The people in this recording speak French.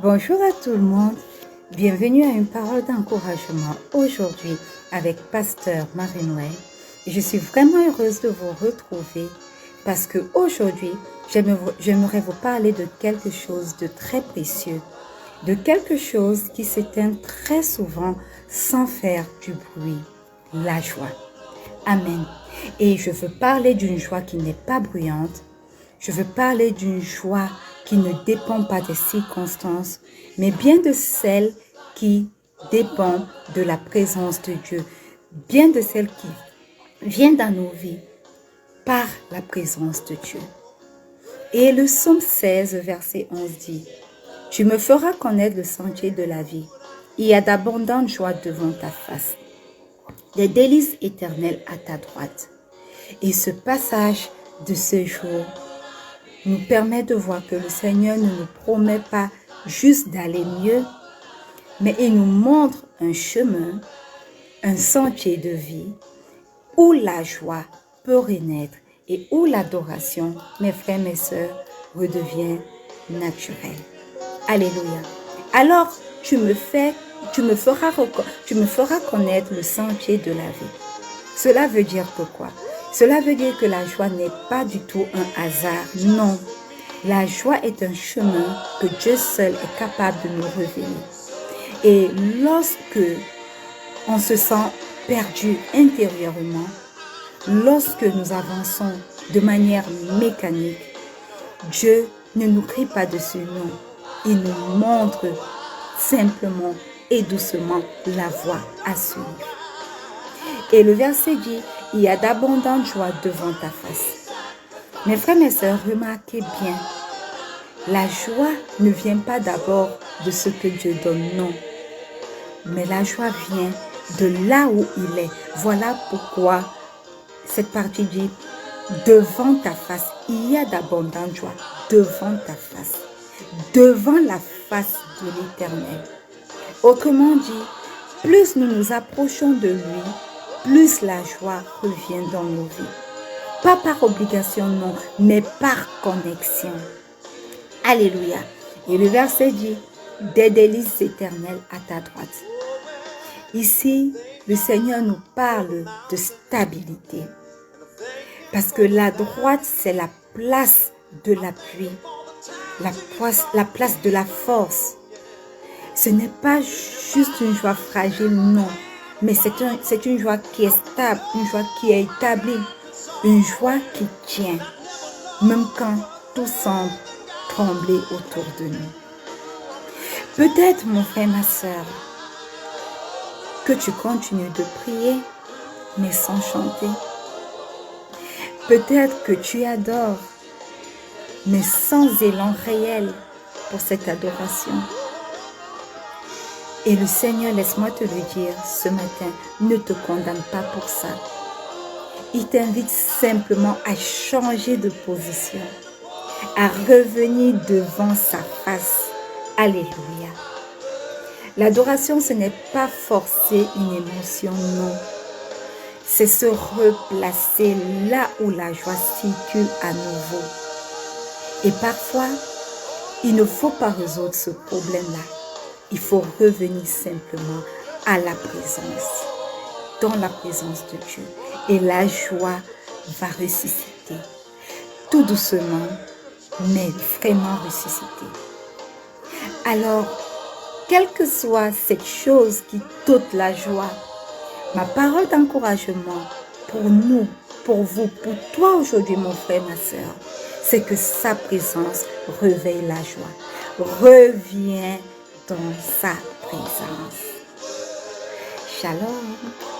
Bonjour à tout le monde, bienvenue à une parole d'encouragement aujourd'hui avec Pasteur Marie-Noël. Je suis vraiment heureuse de vous retrouver parce que aujourd'hui, j'aimerais vous parler de quelque chose de très précieux, de quelque chose qui s'éteint très souvent sans faire du bruit, la joie. Amen. Et je veux parler d'une joie qui n'est pas bruyante. Je veux parler d'une joie qui ne dépend pas des circonstances, mais bien de celle qui dépend de la présence de Dieu, bien de celle qui vient dans nos vies par la présence de Dieu. Et le psaume 16, verset 11 dit, « Tu me feras connaître le sentier de la vie. Il y a d'abondantes joies devant ta face, des délices éternelles à ta droite. » Et ce passage de ce jour nous permet de voir que le Seigneur ne nous promet pas juste d'aller mieux, mais il nous montre un chemin, un sentier de vie où la joie peut renaître et où l'adoration, mes frères, mes sœurs, redevient naturelle. Alléluia. Alors, tu me feras connaître le sentier de la vie. Cela veut dire que quoi? Cela veut dire que la joie n'est pas du tout un hasard, non. La joie est un chemin que Dieu seul est capable de nous révéler. Et lorsque on se sent perdu intérieurement, lorsque nous avançons de manière mécanique, Dieu ne nous crie pas dessus, non. Il nous montre simplement et doucement la voie à suivre. Et le verset dit, il y a d'abondantes joies devant ta face. Mes frères, mes sœurs, remarquez bien, la joie ne vient pas d'abord de ce que Dieu donne, non. Mais la joie vient de là où il est. Voilà pourquoi cette partie dit, devant ta face, il y a d'abondantes joies devant ta face, devant la face de l'Éternel. Autrement dit, plus nous nous approchons de lui, plus la joie revient dans nos vies. Pas par obligation, non, mais par connexion. Alléluia. Et le verset dit, des délices éternelles à ta droite. Ici, le Seigneur nous parle de stabilité. Parce que la droite, c'est la place de l'appui, la place de la force. Ce n'est pas juste une joie fragile, non. Mais c'est une joie qui est stable, une joie qui est établie, une joie qui tient, même quand tout semble trembler autour de nous. Peut-être, mon frère, ma soeur, que tu continues de prier, mais sans chanter. Peut-être que tu adores, mais sans élan réel pour cette adoration. Et le Seigneur, laisse-moi te le dire ce matin, ne te condamne pas pour ça. Il t'invite simplement à changer de position, à revenir devant sa face. Alléluia. L'adoration, ce n'est pas forcer une émotion, non. C'est se replacer là où la joie circule à nouveau. Et parfois, il ne faut pas résoudre ce problème-là. Il faut revenir simplement à la présence, dans la présence de Dieu. Et la joie va ressusciter, tout doucement, mais vraiment ressusciter. Alors, quelle que soit cette chose qui t'ôte la joie, ma parole d'encouragement pour nous, pour vous, pour toi aujourd'hui, mon frère, ma soeur, c'est que sa présence réveille la joie. Reviens dans sa présence. Shalom.